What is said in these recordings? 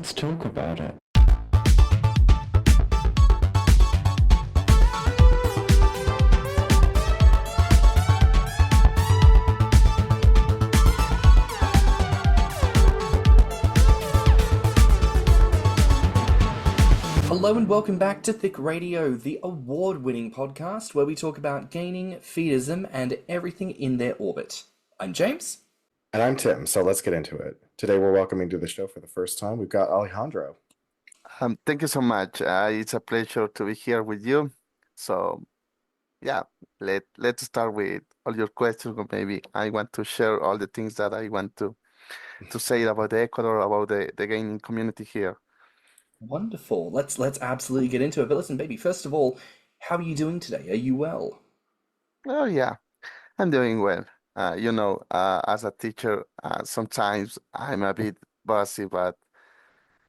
let's talk about it. Hello and welcome back to Thicc Radio, the award-winning podcast where we talk about gaining, feedism, and everything in their orbit. I'm James. And I'm Tim, so let's get into it. Today we're welcoming to the show for the first time, we've got Alejandro. Thank you so much. It's a pleasure to be here with you. So, yeah, let's start with all your questions. Or maybe I want to share all the things that I want to say about Ecuador, about the gaming community here. Wonderful. Let's absolutely get into it. But listen, baby, first of all, how are you doing today? Are you well? Oh, yeah, I'm doing well. As a teacher, sometimes I'm a bit busy, but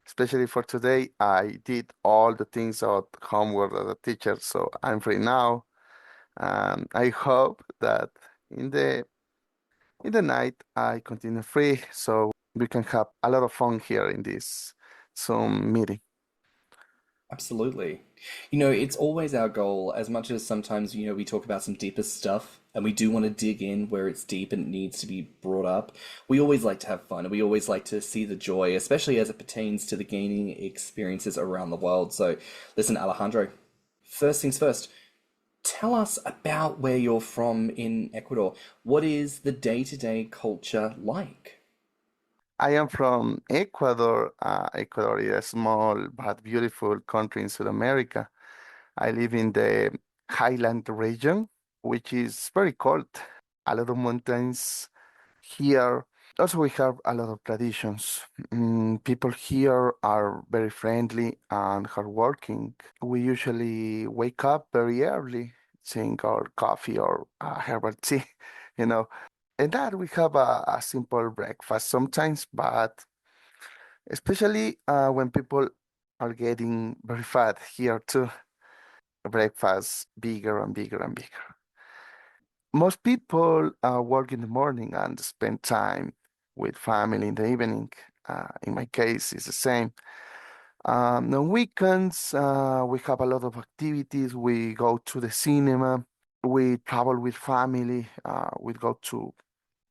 especially for today, I did all the things of homework as a teacher, so I'm free now. I hope that in the night I continue free, so we can have a lot of fun here in this Zoom meeting. Absolutely. You know, it's always our goal, as much as sometimes, we talk about some deeper stuff and we do want to dig in where it's deep and it needs to be brought up. We always like to have fun and we always like to see the joy, especially as it pertains to the gaming experiences around the world. So listen, Alejandro, first things first, tell us about where you're from in Ecuador. What is the day-to-day culture like? I am from Ecuador. Ecuador is a small but beautiful country in South America. I live in the highland region, which is very cold. A lot of mountains here. Also, we have a lot of traditions. People here are very friendly and hardworking. We usually wake up very early, drink our coffee or herbal tea, you know. And that we have a simple breakfast sometimes, but especially when people are getting very fat here too, breakfast bigger and bigger and bigger. Most people work in the morning and spend time with family in the evening. In my case, it's the same. On weekends, we have a lot of activities. We go to the cinema. We travel with family. We go to,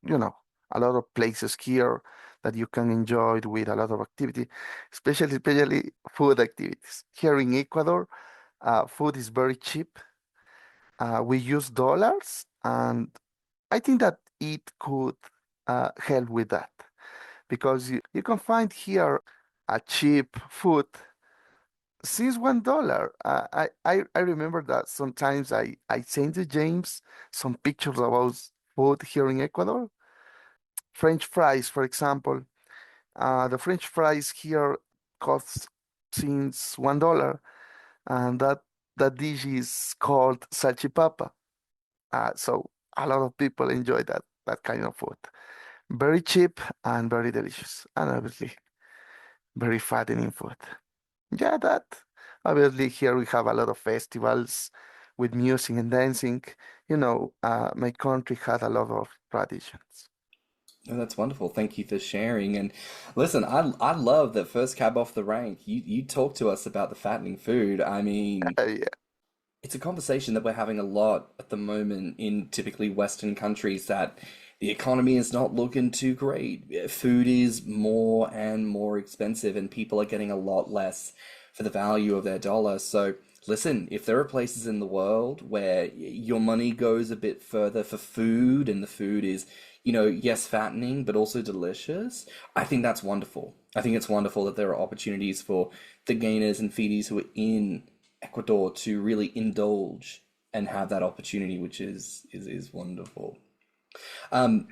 a lot of places here that you can enjoy with a lot of activity, especially food activities. Here in Ecuador, food is very cheap. We use dollars, and I think that it could help with that because you can find here a cheap food since $1. I remember that sometimes I send to James some pictures about food here in Ecuador. French fries, for example. The French fries here cost since $1, and that dish is called salchipapa. So a lot of people enjoy that kind of food. Very cheap and very delicious, and obviously very fattening food. Yeah, that obviously here we have a lot of festivals with music and dancing. My country had a lot of traditions. Oh, that's wonderful. Thank you for sharing. And listen, I love that first cab off the rank. You talked to us about the fattening food. I mean, Yeah. it's a conversation that we're having a lot at the moment in typically Western countries that the economy is not looking too great. Food is more and more expensive, and people are getting a lot less for the value of their dollar. So, listen, if there are places in the world where your money goes a bit further for food and the food is, yes, fattening, but also delicious, I think that's wonderful. I think it's wonderful that there are opportunities for the gainers and feedies who are in Ecuador to really indulge and have that opportunity, which is wonderful. One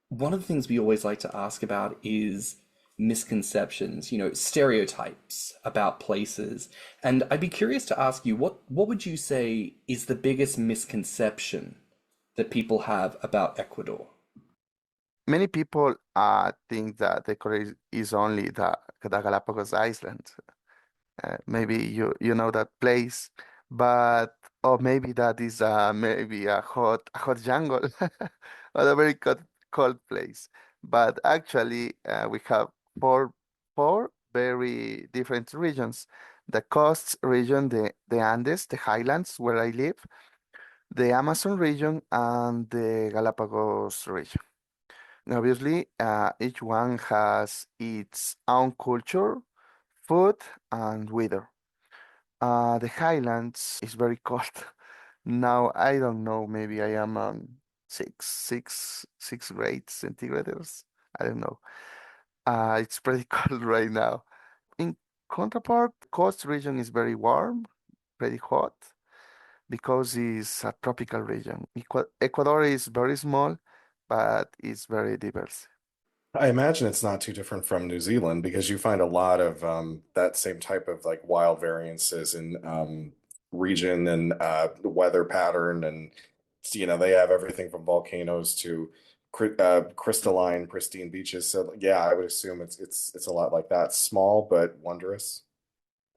of the things we always like to ask about is misconceptions, stereotypes about places. And I'd be curious to ask you, what would you say is the biggest misconception that people have about Ecuador? Many people think that Ecuador is only the Galapagos Islands. Maybe you know that place, but or maybe that is maybe a hot jungle or a very cold place. But actually, we have four very different regions. The coast region, the Andes, the highlands where I live, the Amazon region, and the Galapagos region. Obviously, each one has its own culture, food, and weather. The highlands is very cold. Now, I don't know, maybe I am on 6 grade centimeters. I don't know. It's pretty cold right now. In counterpart, coast region is very warm, pretty hot, because it's a tropical region. Ecuador is very small, but it's very diverse. I imagine it's not too different from New Zealand because you find a lot of that same type of like wild variances in region and the weather pattern, and they have everything from volcanoes to crystalline, pristine beaches. So yeah, I would assume it's a lot like that, small but wondrous.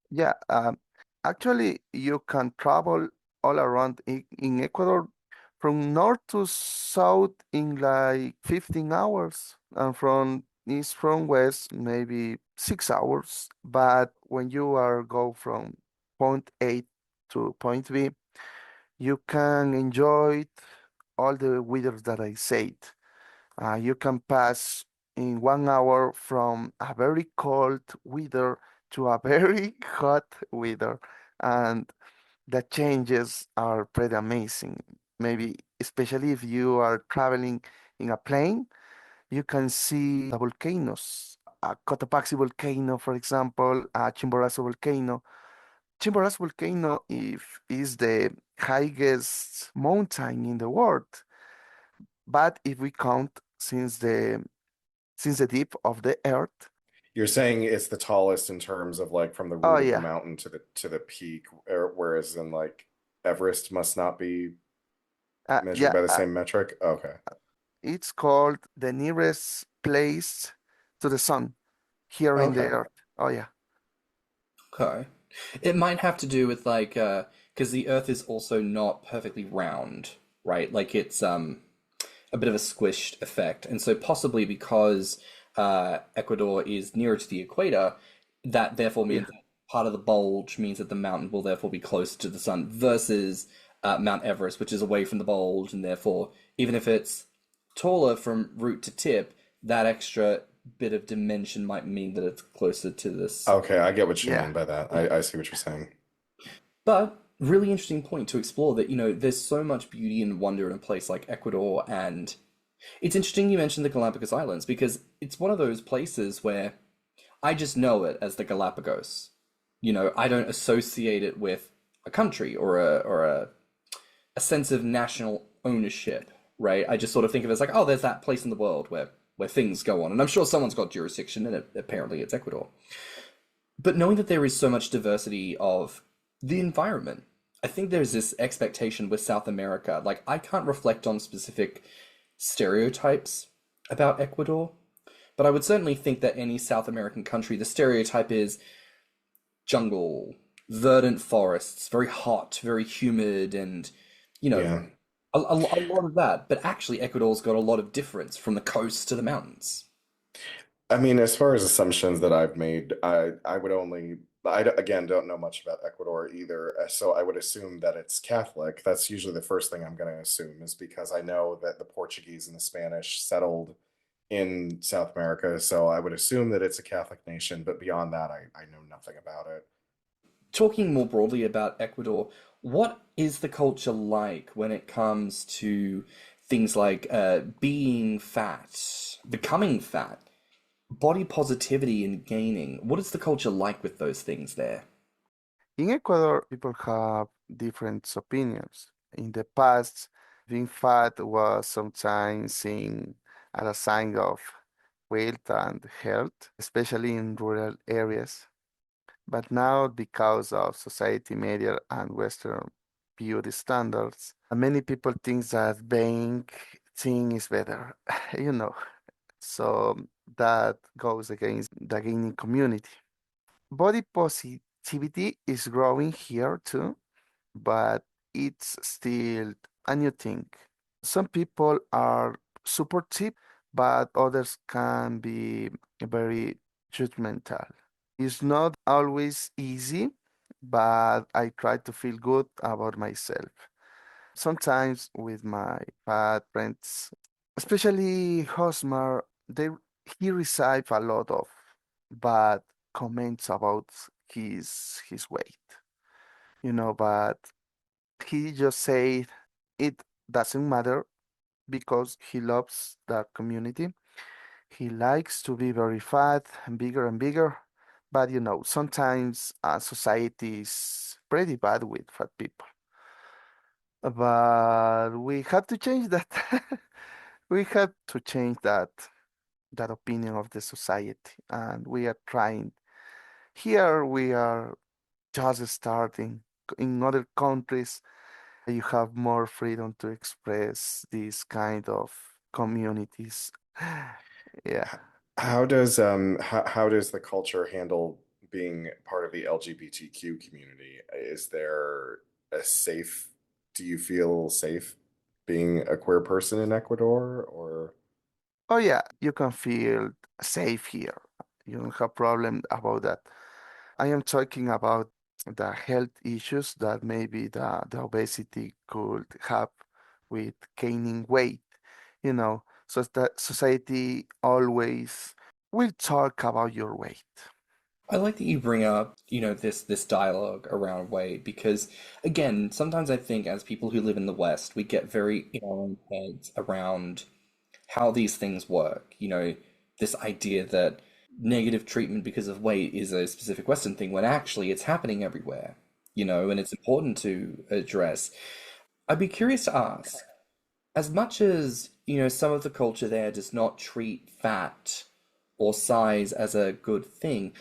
Yeah, actually, you can travel all around in Ecuador from north to south in like 15 hours, and from east from west, maybe 6 hours. But when you are go from point A to point B, you can enjoy all the weather that I said. You can pass in 1 hour from a very cold weather to a very hot weather, and the changes are pretty amazing. Maybe especially if you are traveling in a plane, you can see the volcanoes. A Cotopaxi volcano, for example, a Chimborazo volcano. Chimborazo volcano is the highest mountain in the world, but if we count since the dip of the earth. You're saying it's the tallest in terms of like from the Oh root of the yeah, mountain to the peak, whereas in like Everest must not be measured yeah. by the same metric. Okay. It's called the nearest place to the sun here in the Okay. earth. Oh yeah, Okay. It might have to do with like because the Earth is also not perfectly round, right? Like it's a bit of a squished effect. And so possibly because Ecuador is nearer to the equator, that therefore yeah, means that part of the bulge means that the mountain will therefore be closer to the sun versus Mount Everest, which is away from the bulge, and therefore even if it's taller from root to tip, that extra bit of dimension might mean that it's closer to the sun. Okay, I get what you yeah, mean by that. I see what you're saying. But really interesting point to explore that, there's so much beauty and wonder in a place like Ecuador. And it's interesting you mentioned the Galapagos Islands because it's one of those places where I just know it as the Galapagos. I don't associate it with a country or a sense of national ownership, right? I just sort of think of it as like, oh, there's that place in the world where things go on. And I'm sure someone's got jurisdiction in it. Apparently it's Ecuador. But knowing that there is so much diversity of the environment, I think there's this expectation with South America. Like, I can't reflect on specific stereotypes about Ecuador, but I would certainly think that any South American country, the stereotype is jungle, verdant forests, very hot, very humid, and, you know, Yeah. a lot of that. But actually, Ecuador's got a lot of difference from the coast to the mountains. I mean, as far as assumptions that I've made, I would only again don't know much about Ecuador either, so I would assume that it's Catholic. That's usually the first thing I'm going to assume, is because I know that the Portuguese and the Spanish settled in South America, so I would assume that it's a Catholic nation, but beyond that, I know nothing about it. Talking more broadly about Ecuador, what is the culture like when it comes to things like being fat, becoming fat, body positivity, and gaining? What is the culture like with those things there? in Ecuador, people have different opinions. In the past, being fat was sometimes seen as a sign of wealth and health, especially in rural areas. But now, because of society media and Western beauty standards, many people think that being thin is better, you know. So that goes against the gaining community. Body positivity is growing here too, but it's still a new thing. Some people are supportive, but others can be very judgmental. It's not always easy, but I try to feel good about myself. Sometimes with my bad friends, especially Hosmar, they he received a lot of bad comments about his weight, but he just said it doesn't matter because he loves that community. He likes to be very fat and bigger, but sometimes society is pretty bad with fat people. But we have to change that. We have to change that opinion of the society, and we are trying. Here we are just starting. In other countries, you have more freedom to express these kind of communities. Yeah. How does the culture handle being part of the LGBTQ community? Is there a safe, do you feel safe being a queer person in Ecuador or Oh yeah, you can feel safe here. You don't have problem about that. I am talking about the health issues that maybe the obesity could have with gaining weight, so that society always will talk about your weight. I like that you bring up, this dialogue around weight because again, sometimes I think as people who live in the West, we get very in our own heads around how these things work. This idea that negative treatment because of weight is a specific Western thing when actually it's happening everywhere, and it's important to address. I'd be curious to ask, as much as, some of the culture there does not treat fat or size as a good thing,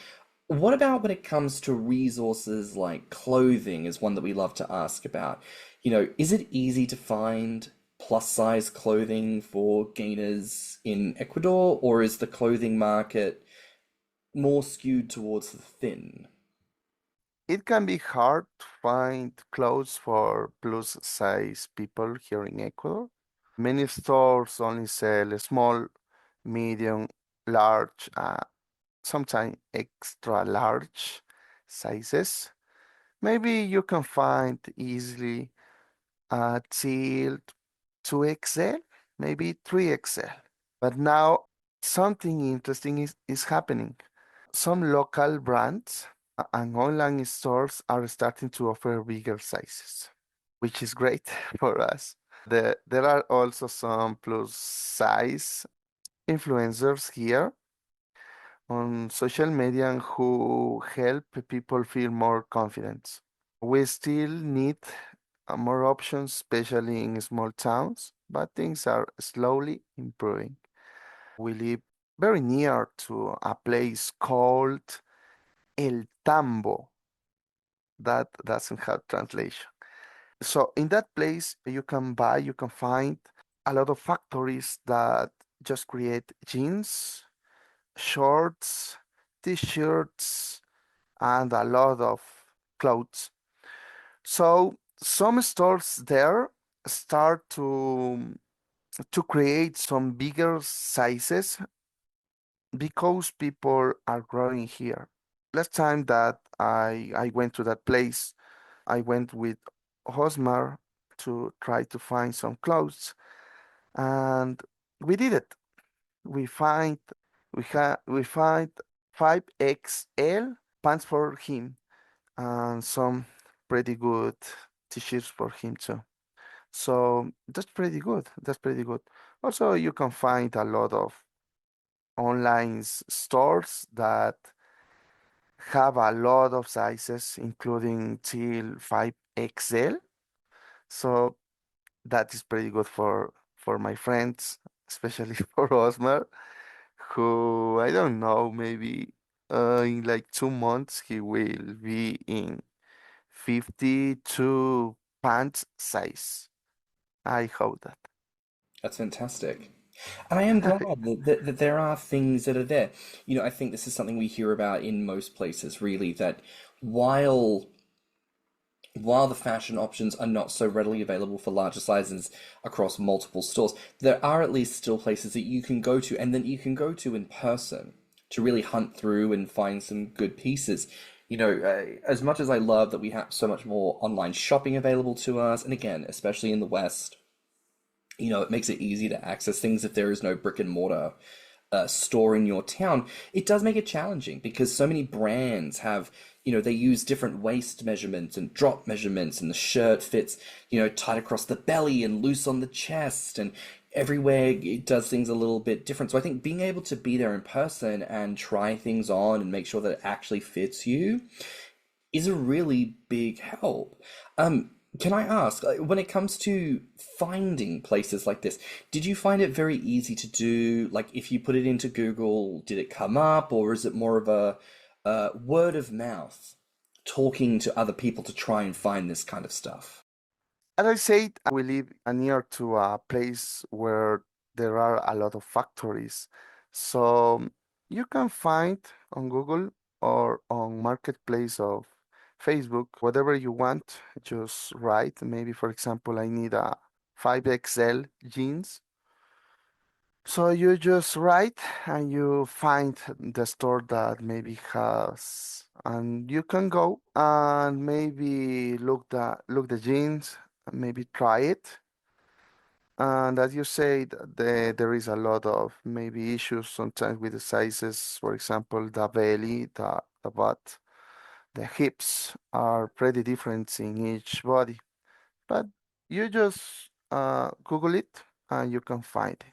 what about when it comes to resources like clothing is one that we love to ask about. Is it easy to find plus size clothing for gainers in Ecuador, or is the clothing market more skewed towards the thin? It can be hard to find clothes for plus size people here in Ecuador. Many stores only sell small, medium, large, sometimes extra large sizes. Maybe you can find easily till 2XL, maybe 3XL. But now something interesting is happening. Some local brands and online stores are starting to offer bigger sizes, which is great for us. There are also some plus size influencers here on social media who help people feel more confident. We still need more options, especially in small towns, but things are slowly improving. We live very near to a place called El Tambo. That doesn't have translation. So in that place, you can find a lot of factories that just create jeans, shorts, t-shirts, and a lot of clothes. So some stores there start to create some bigger sizes because people are growing here. Last time that I went to that place, I went with Hosmar to try to find some clothes, and we did it. We find we find 5XL pants for him and some pretty good t-shirts for him too. So that's pretty good. That's pretty good. Also, you can find a lot of online stores that have a lot of sizes, including till 5XL. So that is pretty good for my friends, especially for Osmar, who I don't know, maybe in like 2 months he will be in 52 pants size. I hope that. That's fantastic. And I am glad that there are things that are there. I think this is something we hear about in most places, really, that while while the fashion options are not so readily available for larger sizes across multiple stores, there are at least still places that you can go to and that you can go to in person to really hunt through and find some good pieces. As much as I love that we have so much more online shopping available to us, and again, especially in the West, it makes it easy to access things if there is no brick and mortar store in your town. It does make it challenging because so many brands have, they use different waist measurements and drop measurements, and the shirt fits, tight across the belly and loose on the chest, and everywhere it does things a little bit different. So I think being able to be there in person and try things on and make sure that it actually fits you is a really big help. Can I ask, when it comes to finding places like this, did you find it very easy to do? Like, if you put it into Google, did it come up, or is it more of a word of mouth, talking to other people to try and find this kind of stuff? As I said, we live near to a place where there are a lot of factories. So you can find on Google or on Marketplace of Facebook, whatever you want, just write. Maybe, for example, I need a 5XL jeans. So you just write and you find the store that maybe has, and you can go and maybe look the jeans, maybe try it. And as you said, there is a lot of maybe issues sometimes with the sizes. For example, the belly, the butt, the hips are pretty different in each body. But you just Google it and you can find it.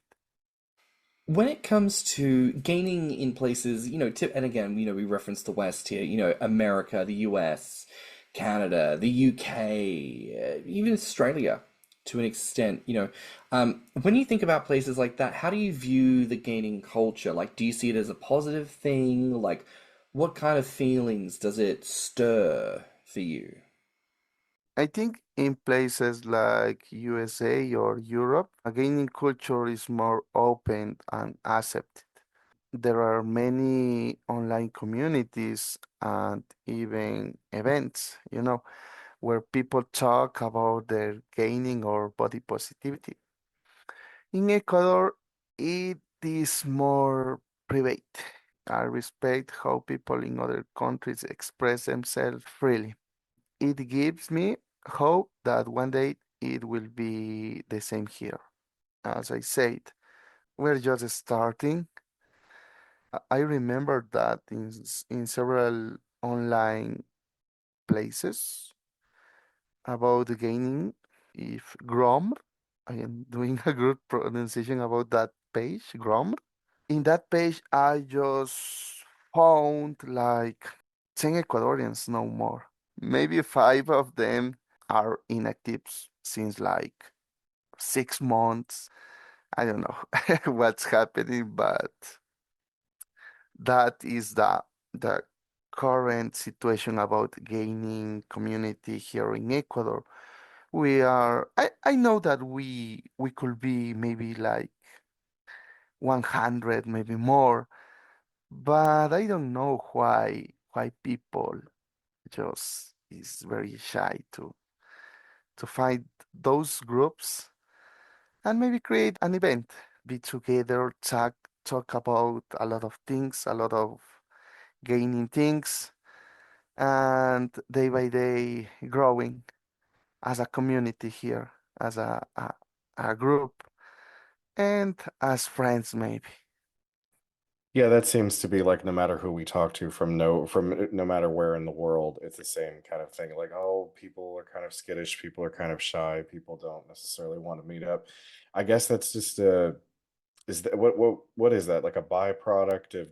When it comes to gaining in places, and again, we reference the West here, America, the US, Canada, the UK, even Australia to an extent, when you think about places like that, how do you view the gaining culture? Like, do you see it as a positive thing? Like, what kind of feelings does it stir for you? I think in places like USA or Europe, gaming culture is more open and accepted. There are many online communities and even events, where people talk about their gaining or body positivity. In Ecuador, it is more private. I respect how people in other countries express themselves freely. It gives me hope that one day it will be the same here. As I said, we're just starting. I remember that in several online places about the gaming, if Grommr, I am doing a good pronunciation about that page, Grommr. In that page, I just found like 10 Ecuadorians, no more. Maybe five of them are inactive since like 6 months. I don't know what's happening, but that is the current situation about gaining community here in Ecuador. I know that we could be maybe like 100, maybe more, but I don't know why people just is very shy to find those groups and maybe create an event, be together, talk about a lot of things, a lot of gaining things, and day by day growing as a community here, as a group, and as friends maybe. Yeah, that seems to be like no matter who we talk to from no matter where in the world, it's the same kind of thing. Like, oh, people are kind of skittish, people are kind of shy, people don't necessarily want to meet up. I guess that's just is that what is that? Like a byproduct of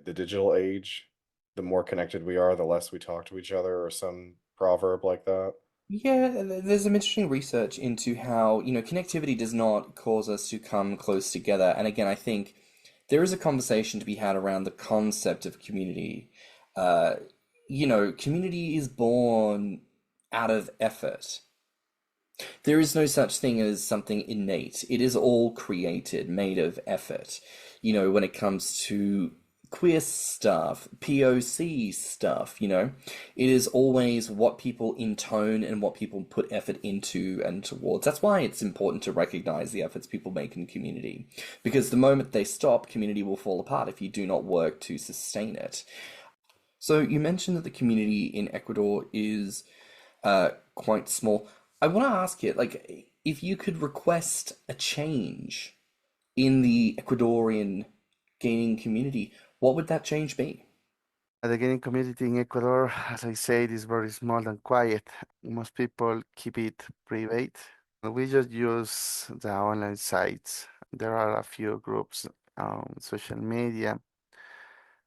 the digital age? The more connected we are, the less we talk to each other, or some proverb like that. Yeah, there's some interesting research into how, connectivity does not cause us to come close together. And again, I think there is a conversation to be had around the concept of community. Uh, Community is born out of effort. There is no such thing as something innate. It is all created, made of effort. When it comes to queer stuff, POC stuff, you know. It is always what people intone and what people put effort into and towards. That's why it's important to recognize the efforts people make in community. Because the moment they stop, community will fall apart if you do not work to sustain it. So you mentioned that the community in Ecuador is quite small. I want to ask you, like, if you could request a change in the Ecuadorian gaming community, what would that change be? The gaming community in Ecuador, as I said, is very small and quiet. Most people keep it private. We just use the online sites. There are a few groups on social media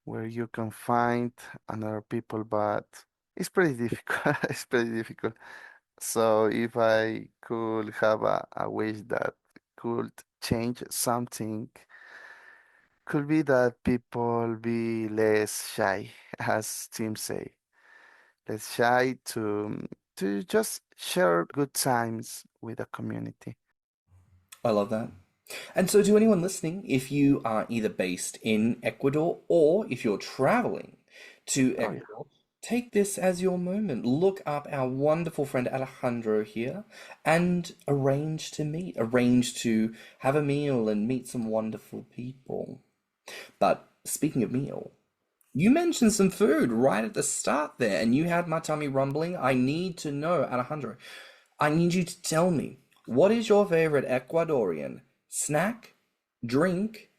where you can find another people, but it's pretty difficult. It's pretty difficult. So if I could have a wish that could change something, could be that people be less shy, as Tim say, less shy to just share good times with the community. I love that. And so, to anyone listening, if you are either based in Ecuador or if you're traveling to Oh yeah. Ecuador, take this as your moment. Look up our wonderful friend Alejandro here and arrange to have a meal and meet some wonderful people. But speaking of meal, you mentioned some food right at the start there, and you had my tummy rumbling. I need to know, Alejandro, I need you to tell me, what is your favorite Ecuadorian snack, drink,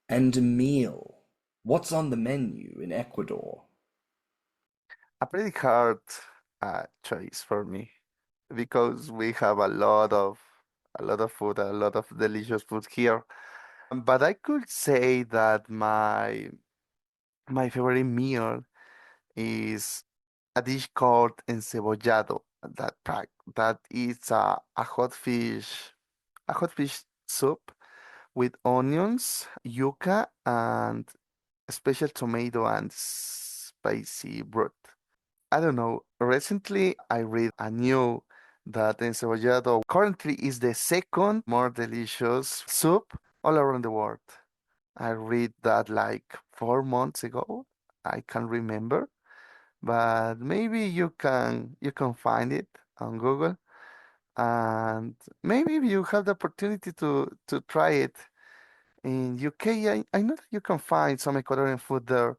and meal? What's on the menu in Ecuador? A pretty hard choice for me because we have a lot of food, a lot of delicious food here. But I could say that my favorite meal is a dish called encebollado. That is a hot fish soup with onions, yuca, and special tomato and spicy broth. I don't know. Recently, I read a new that encebollado currently is the second more delicious soup all around the world. I read that like 4 months ago. I can't remember, but maybe you can find it on Google, and maybe if you have the opportunity to try it in UK, I know that you can find some Ecuadorian food there.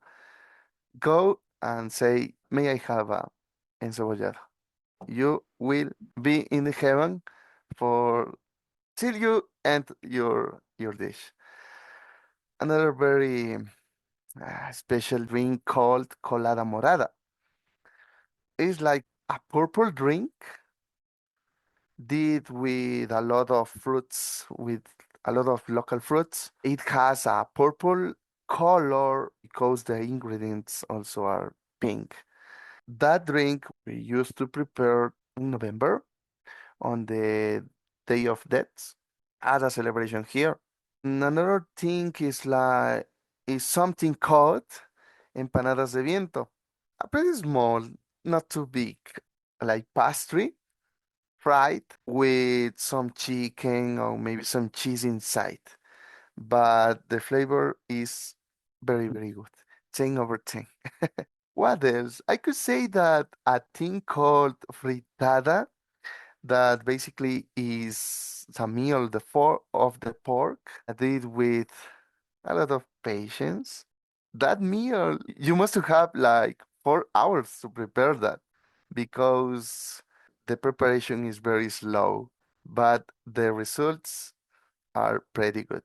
Go and say, "May I have a encebollado?" You will be in the heaven for till you end your dish. Another very special drink called colada morada. It's like a purple drink did with a lot of fruits, with a lot of local fruits. It has a purple color because the ingredients also are pink. That drink we used to prepare in November on the Day of Death as a celebration here. Another thing is something called empanadas de viento. A pretty small, not too big, like pastry, fried with some chicken or maybe some cheese inside. But the flavor is very, very good. 10 over 10. What else? I could say that a thing called fritada that basically is a meal of the pork did with a lot of patience. That meal, you must have like 4 hours to prepare that because the preparation is very slow, but the results are pretty good.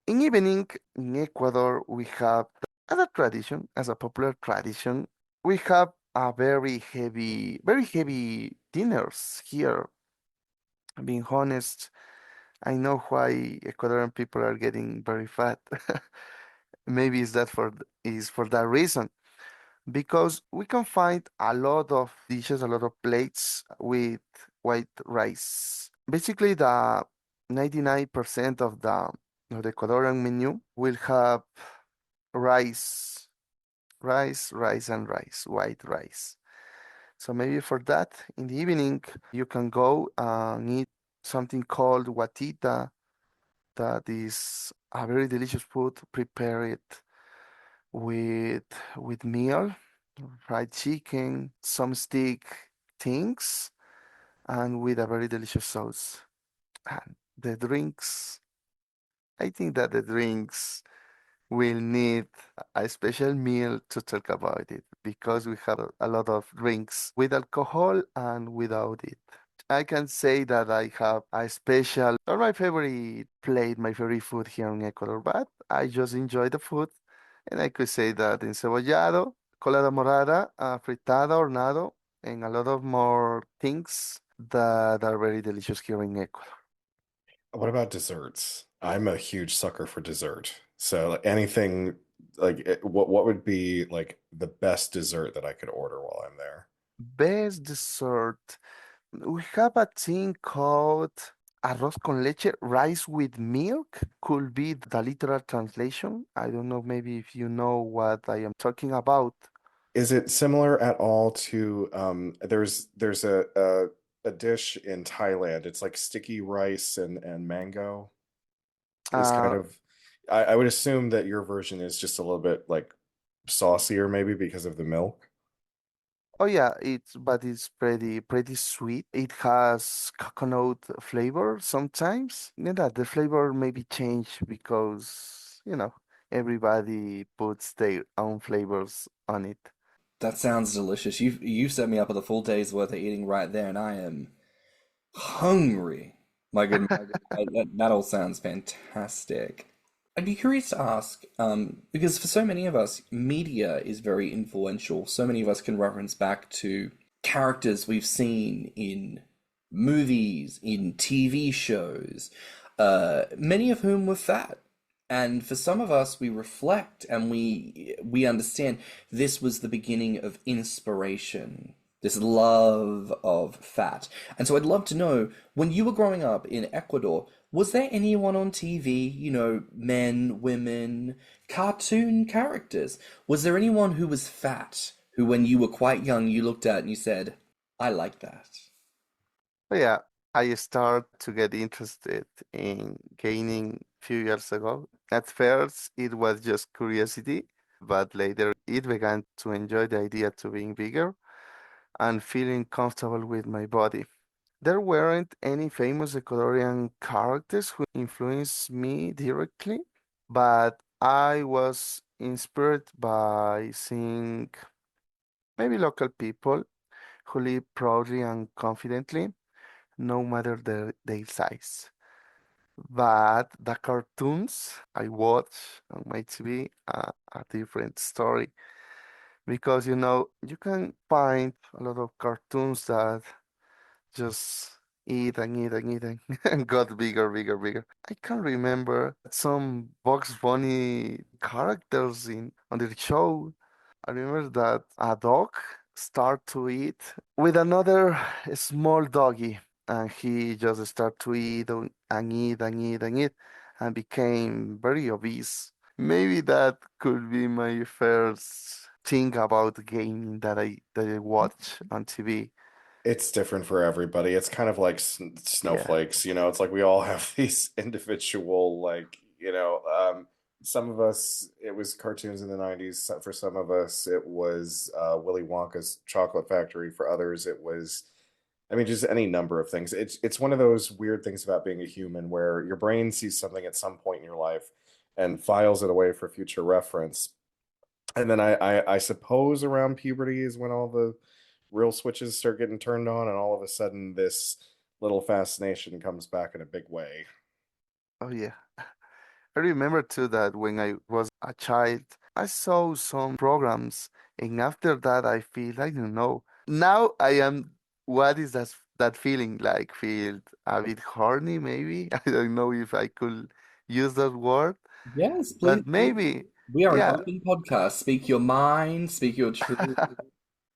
In evening in Ecuador, we have as a tradition, as a popular tradition, we have a very heavy dinners here. Being honest, I know why Ecuadorian people are getting very fat. Maybe is for that reason. Because we can find a lot of dishes, a lot of plates with white rice. Basically, the 99% of the Ecuadorian menu will have rice, rice, and rice, white rice. So maybe for that, in the evening, you can go and eat something called guatita, that is a very delicious food prepared with meal, fried chicken, some stick things, and with a very delicious sauce. And the drinks, I think that the drinks will need a special meal to talk about it because we have a lot of drinks with alcohol and without it. I can say that I have a special or my favorite plate, my favorite food here in Ecuador, but I just enjoy the food. And I could say that encebollado, colada morada, fritada, hornado, and a lot of more things that are very delicious here in Ecuador. What about desserts? I'm a huge sucker for dessert. So like, anything like what would be like the best dessert that I could order while I'm there? Best dessert. We have a thing called arroz con leche, rice with milk, could be the literal translation. I don't know, maybe if you know what I am talking about. Is it similar at all to there's a dish in Thailand. It's like sticky rice and mango is kind Uh, of I would assume that your version is just a little bit like saucier maybe because of the milk. oh yeah, it's pretty sweet. It has coconut flavor sometimes. Yeah, that the flavor maybe change because, everybody puts their own flavors on it. That sounds delicious. You've set me up with a full day's worth of eating right there, and I am hungry. My goodness, that all sounds fantastic. I'd be curious to ask, because for so many of us, media is very influential. So many of us can reference back to characters we've seen in movies, in TV shows, many of whom were fat. And for some of us, we reflect and we understand this was the beginning of inspiration, this love of fat. And so I'd love to know, when you were growing up in Ecuador, was there anyone on TV, men, women, cartoon characters? Was there anyone who was fat, who when you were quite young you looked at and you said, I like that? So yeah, I start to get interested in gaining few years ago. At first, it was just curiosity, but later it began to enjoy the idea to being bigger and feeling comfortable with my body. There weren't any famous Ecuadorian characters who influenced me directly, but I was inspired by seeing maybe local people who live proudly and confidently, no matter their size. But the cartoons I watch on my TV are a different story because you can find a lot of cartoons that just eat and eat and eat and got bigger, bigger, bigger. I can remember some Bugs Bunny characters in on the show. I remember that a dog start to eat with another small doggy, and he just start to eat and eat and eat and eat, and became very obese. Maybe that could be my first thing about gaming that I watch on TV. It's different for everybody. It's kind of like Yeah. snowflakes, you know. It's like we all have these individual, like, some of us, it was cartoons in the 90s. For some of us, it was Willy Wonka's Chocolate Factory. For others, it was, I mean, just any number of things. It's one of those weird things about being a human where your brain sees something at some point in your life and files it away for future reference. And then I suppose around puberty is when all the real switches start getting turned on, and all of a sudden this little fascination comes back in a big way. Oh yeah. I remember too that when I was a child, I saw some programs, and after that, I feel I don't know. Now I am. What is that feeling like? Feel a bit horny, maybe. I don't know if I could use that word, Yes, please but do. maybe, We are an yeah. open podcast. Speak your mind, speak your truth.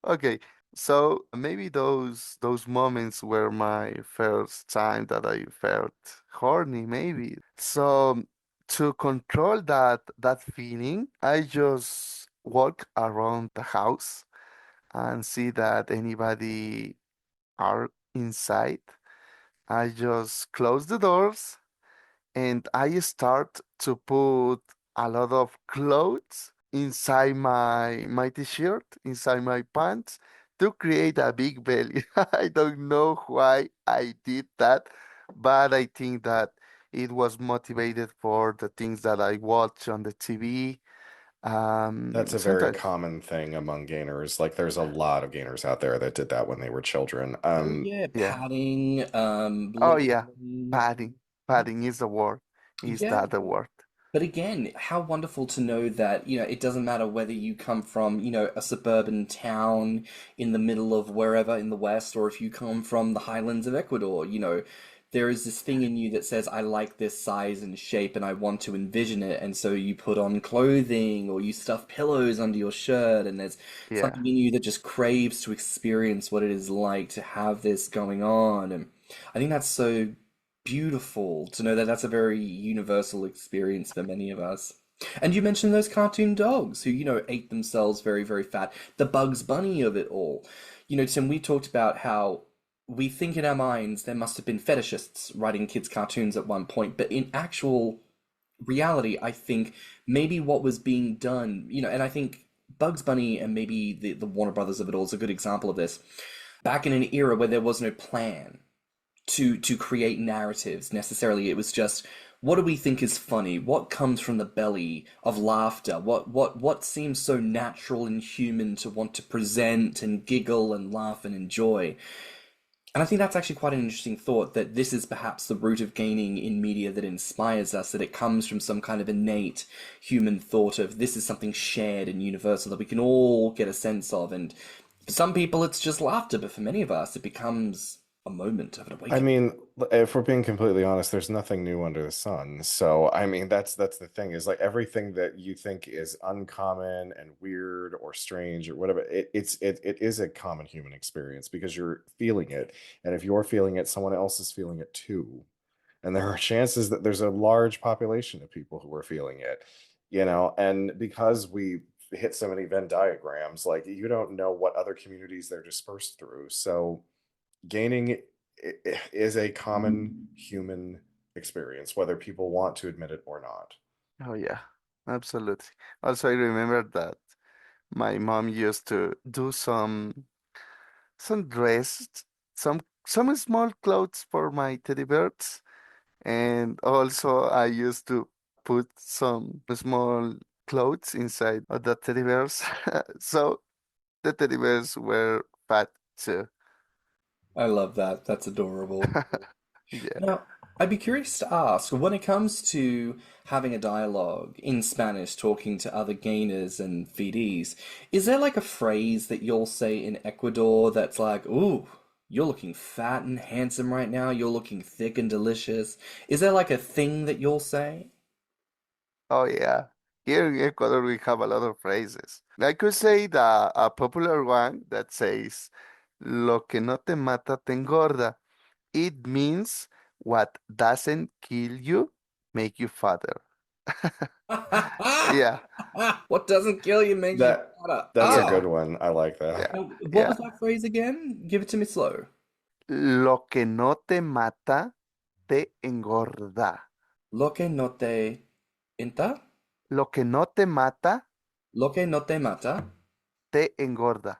Okay, so maybe those moments were my first time that I felt horny, maybe. So to control that feeling, I just walk around the house and see that anybody are inside. I just close the doors and I start to put a lot of clothes inside my t-shirt, inside my pants to create a big belly. I don't know why I did that, but I think that it was motivated for the things that I watch on the TV. That's a very Sometimes, common thing among gainers. Like there's a lot of gainers out there that did that when they were children. Oh yeah, yeah. padding, Oh yeah, bloating. padding. Padding is the word. Is Yeah. that the word? But again, how wonderful to know that, it doesn't matter whether you come from, a suburban town in the middle of wherever in the West, or if you come from the highlands of Ecuador, there is this thing in you that says, I like this size and shape and I want to envision it. And so you put on clothing or you stuff pillows under your shirt, and there's Yeah. something in you that just craves to experience what it is like to have this going on. And I think that's so beautiful to know that that's a very universal experience for many of us. And you mentioned those cartoon dogs who, ate themselves very, very fat. The Bugs Bunny of it all. Tim, we talked about how we think in our minds there must have been fetishists writing kids' cartoons at one point, but in actual reality, I think maybe what was being done, and I think Bugs Bunny and maybe the Warner Brothers of it all is a good example of this. Back in an era where there was no plan to create narratives necessarily. It was just, what do we think is funny? What comes from the belly of laughter? What seems so natural and human to want to present and giggle and laugh and enjoy? And I think that's actually quite an interesting thought, that this is perhaps the root of gaining in media that inspires us, that it comes from some kind of innate human thought of this is something shared and universal that we can all get a sense of. And for some people, it's just laughter, but for many of us, it becomes a moment of an I awakening. mean, if we're being completely honest, there's nothing new under the sun. So, I mean, that's the thing is like everything that you think is uncommon and weird or strange or whatever, it is a common human experience because you're feeling it. And if you're feeling it, someone else is feeling it too. And there are chances that there's a large population of people who are feeling it, and because we hit so many Venn diagrams, like you don't know what other communities they're dispersed through. So gaining is a common human experience, whether people want to admit it or not. Oh yeah, absolutely. Also, I remember that my mom used to do some dress, some small clothes for my teddy bears, and also I used to put some small clothes inside of the teddy bears, so the teddy bears were fat too. I love that. That's adorable. Yeah. Now, I'd be curious to ask, when it comes to having a dialogue in Spanish, talking to other gainers and feedees, is there like a phrase that you'll say in Ecuador that's like, ooh, you're looking fat and handsome right now, you're looking thick and delicious? Is there like a thing that you'll say? Oh yeah. Here in Ecuador we have a lot of phrases. I could say a popular one that says, "Lo que no te mata te engorda." It means what doesn't kill you make you fatter. Yeah, What doesn't kill you makes you That fatter. that's a yeah, good Oh, one. I like that. yeah, now, what yeah. was that phrase again? Give it to me slow. Lo que no te mata te engorda. Lo que no te entra, Lo que no te mata lo que no te mata, te engorda.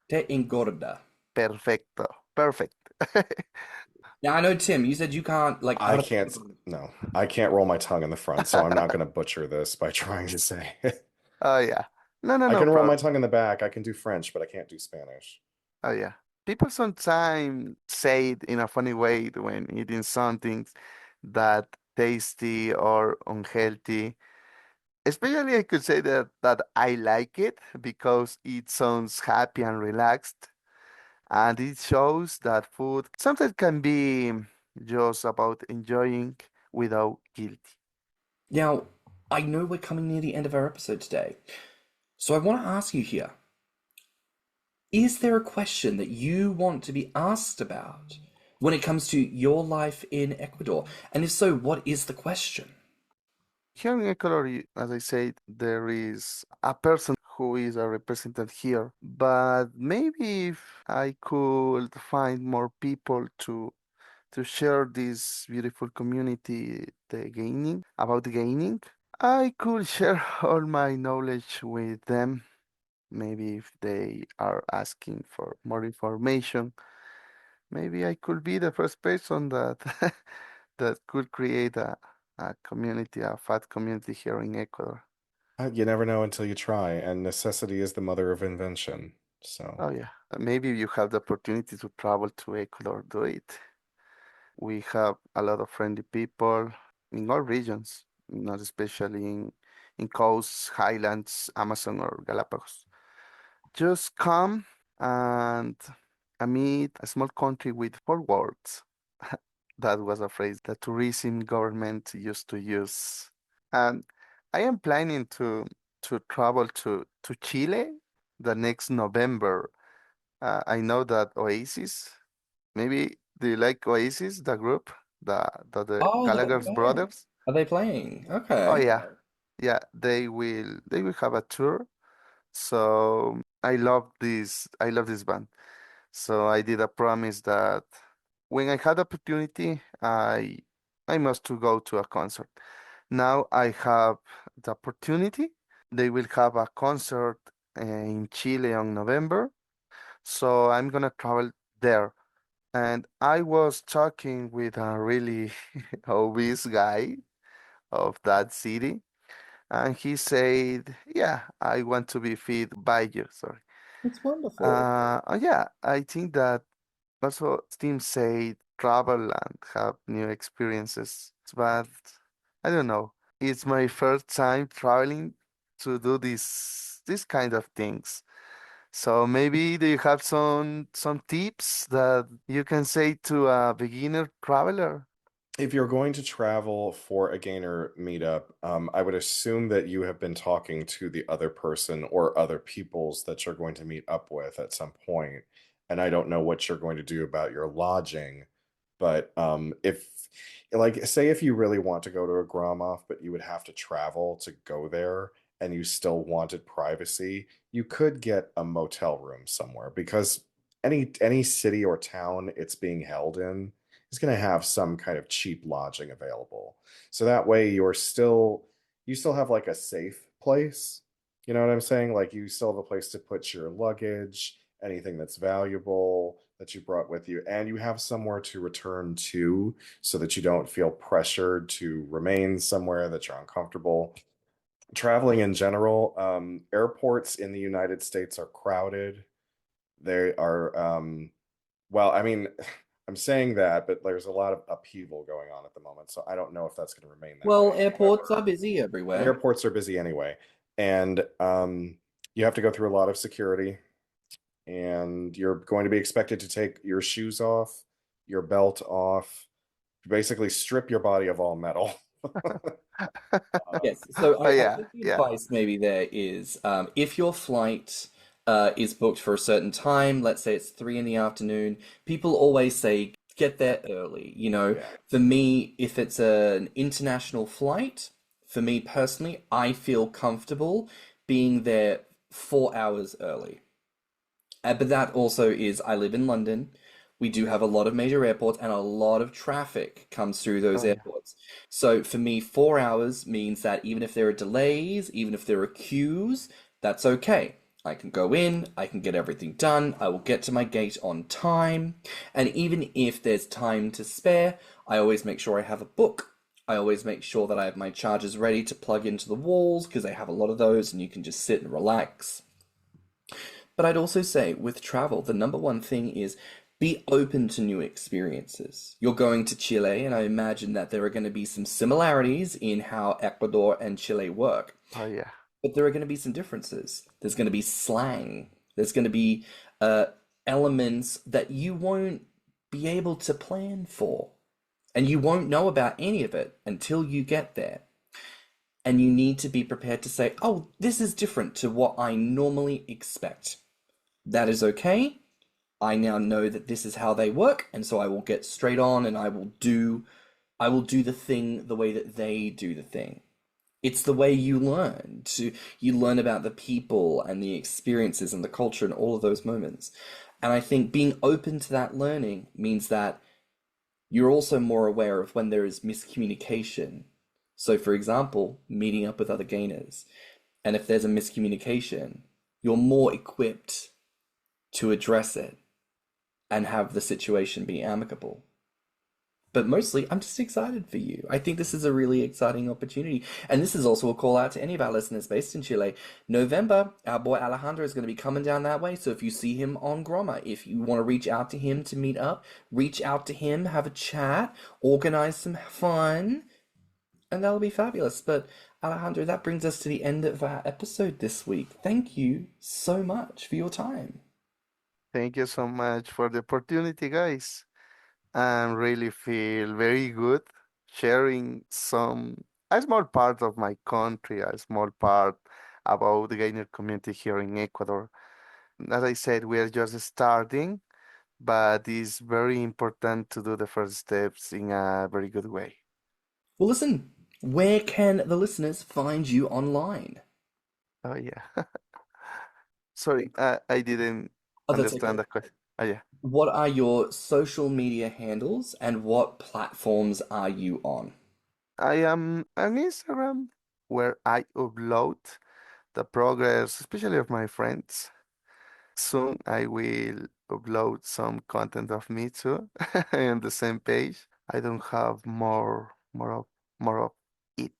te engorda. Perfecto. Perfect. Now I know, Tim, you said you can't like I can't, no, I can't roll my tongue in the front, so I'm not going to butcher this by trying to say it. Oh yeah. No, no, I no can roll my problem. tongue in the back. I can do French, but I can't do Spanish. Oh yeah. People sometimes say it in a funny way when eating something that tasty or unhealthy. Especially I could say that I like it because it sounds happy and relaxed, and it shows that food sometimes can be just about enjoying without guilt. Now, I know we're coming near the end of our episode today, so I want to ask you here, is there a question that you want to be asked about when it comes to your life in Ecuador? And if so, what is the question? Here in Ecuador, as I said, there is a person who is a representative here, but maybe if I could find more people to share this beautiful community, the gaining, about the gaining, I could share all my knowledge with them. Maybe if they are asking for more information, maybe I could be the first person that that could create a community, a fat community here in Ecuador. You never know until you try, and necessity is the mother of invention. So. Oh yeah, maybe if you have the opportunity to travel to Ecuador, do it. We have a lot of friendly people in all regions, not especially in coasts, highlands, Amazon, or Galapagos. Just come and meet a small country with four words. That was a phrase the tourism government used to use. And I am planning to travel to Chile the next November. I know that Oasis, maybe do you like Oasis, the group, the Oh, the Gallagher's band. brothers? Are they playing? Oh Okay. yeah, yeah, they will have a tour. So I love this band. So I did a promise that when I had opportunity, I must to go to a concert. Now I have the opportunity. They will have a concert in Chile on November, so I'm gonna travel there. And I was talking with a really obese guy of that city, and he said, "Yeah, I want to be fit by you." Sorry. That's wonderful. Yeah, I think that also Steam said travel and have new experiences, but I don't know. It's my first time traveling to do this kind of things. So maybe do you have some tips that you can say to a beginner traveler? If you're going to travel for a gainer meetup, I would assume that you have been talking to the other person or other peoples that you're going to meet up with at some point. And I don't know what you're going to do about your lodging, but if, like, say if you really want to go to a Grommr, but you would have to travel to go there and you still wanted privacy, you could get a motel room somewhere because any city or town it's being held in is going to have some kind of cheap lodging available. So that way you still have like a safe place. You know what I'm saying? Like you still have a place to put your luggage, anything that's valuable that you brought with you, and you have somewhere to return to so that you don't feel pressured to remain somewhere that you're uncomfortable. Traveling in general, airports in the United States are crowded. They are well, I mean, I'm saying that, but there's a lot of upheaval going on at the moment, so I don't know if that's going to remain that Well, way. airports are However, busy everywhere. airports are busy anyway, and you have to go through a lot of security, and you're going to be expected to take your shoes off, your belt off, basically strip your body of all metal. Yes, so Oh I yeah, think the yeah. advice maybe there is if your flight is booked for a certain time, let's say it's 3 in the afternoon, people always say get there early. Yeah. For me, if it's an international flight, for me personally, I feel comfortable being there 4 hours early. But that also is, I live in London. We do have a lot of major airports, and a lot of traffic comes through those Oh yeah. airports. So for me, 4 hours means that even if there are delays, even if there are queues, that's okay. I can go in, I can get everything done, I will get to my gate on time, and even if there's time to spare, I always make sure I have a book. I always make sure that I have my chargers ready to plug into the walls because I have a lot of those and you can just sit and relax. But I'd also say with travel, the number one thing is be open to new experiences. You're going to Chile, and I imagine that there are going to be some similarities in how Ecuador and Chile work, Oh yeah. but there are going to be some differences. There's going to be slang, there's going to be uh, elements that you won't be able to plan for, and you won't know about any of it until you get there. And you need to be prepared to say, oh, this is different to what I normally expect. That is okay. I now know that this is how they work, and so I will get straight on and I will do the thing the way that they do the thing. It's the way you learn about the people and the experiences and the culture and all of those moments. And I think being open to that learning means that you're also more aware of when there is miscommunication So, for example, meeting up with other gainers. And if there's a miscommunication, you're more equipped to address it and have the situation be amicable. But mostly, I'm just excited for you. I think this is a really exciting opportunity. And this is also a call out to any of our listeners based in Chile. November, our boy Alejandro is going to be coming down that way. So if you see him on Grommr, if you want to reach out to him to meet up, reach out to him, have a chat, organize some fun, and that'll be fabulous. But Alejandro, that brings us to the end of our episode this week. Thank you so much for your time. Thank you so much for the opportunity, guys. I really feel very good sharing a small part of my country, a small part about the gainer community here in Ecuador. As I said, we are just starting, but it's very important to do the first steps in a very good way. Well, listen, where can the listeners find you online? Oh, yeah. Sorry, I didn't Oh, that's understand okay. the question. Oh, yeah. What are your social media handles and what platforms are you on? I am on Instagram where I upload the progress, especially of my friends. Soon I will upload some content of me too on the same page. I don't have more of it.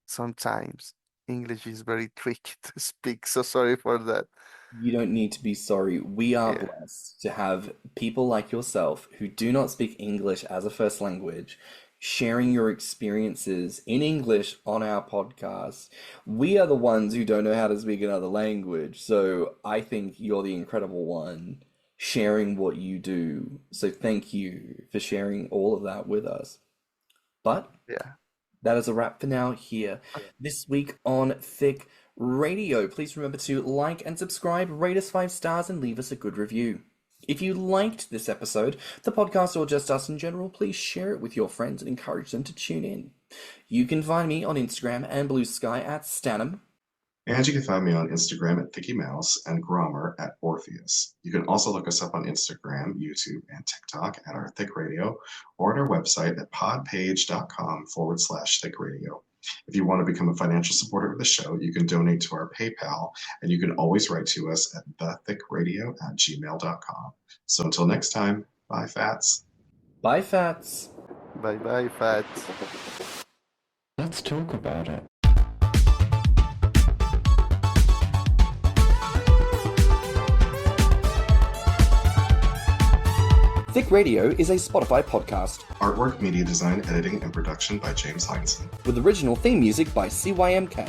Sometimes English is very tricky to speak, so sorry for that. You don't need to be sorry. We are Yeah, blessed to have people like yourself who do not speak English as a first language sharing your experiences in English on our podcast. We are the ones who don't know how to speak another language, so I think you're the incredible one sharing what you do. So thank you for sharing all of that with us. But yeah. that is a wrap for now here this week on Thicc Radio. Please remember to like and subscribe, rate us 5 stars, and leave us a good review. If you liked this episode, the podcast, or just us in general, please share it with your friends and encourage them to tune in. You can find me on Instagram and BlueSky at stannnum. And you can find me on Instagram at thiccmouse and Grommr at orpheus. You can also look us up on Instagram, YouTube, and TikTok at our Thicc Radio, or at our website at podpage.com/thickradio. If you want to become a financial supporter of the show, you can donate to our PayPal, and you can always write to us at thiccradio@gmail.com. So until next time, bye, Fats. Bye, Fats. Bye bye, Fats. Let's talk about it. Thicc Radio is a Spotify podcast Artwork, media design, editing, and production by James Heinzen. with original theme music by CYMK.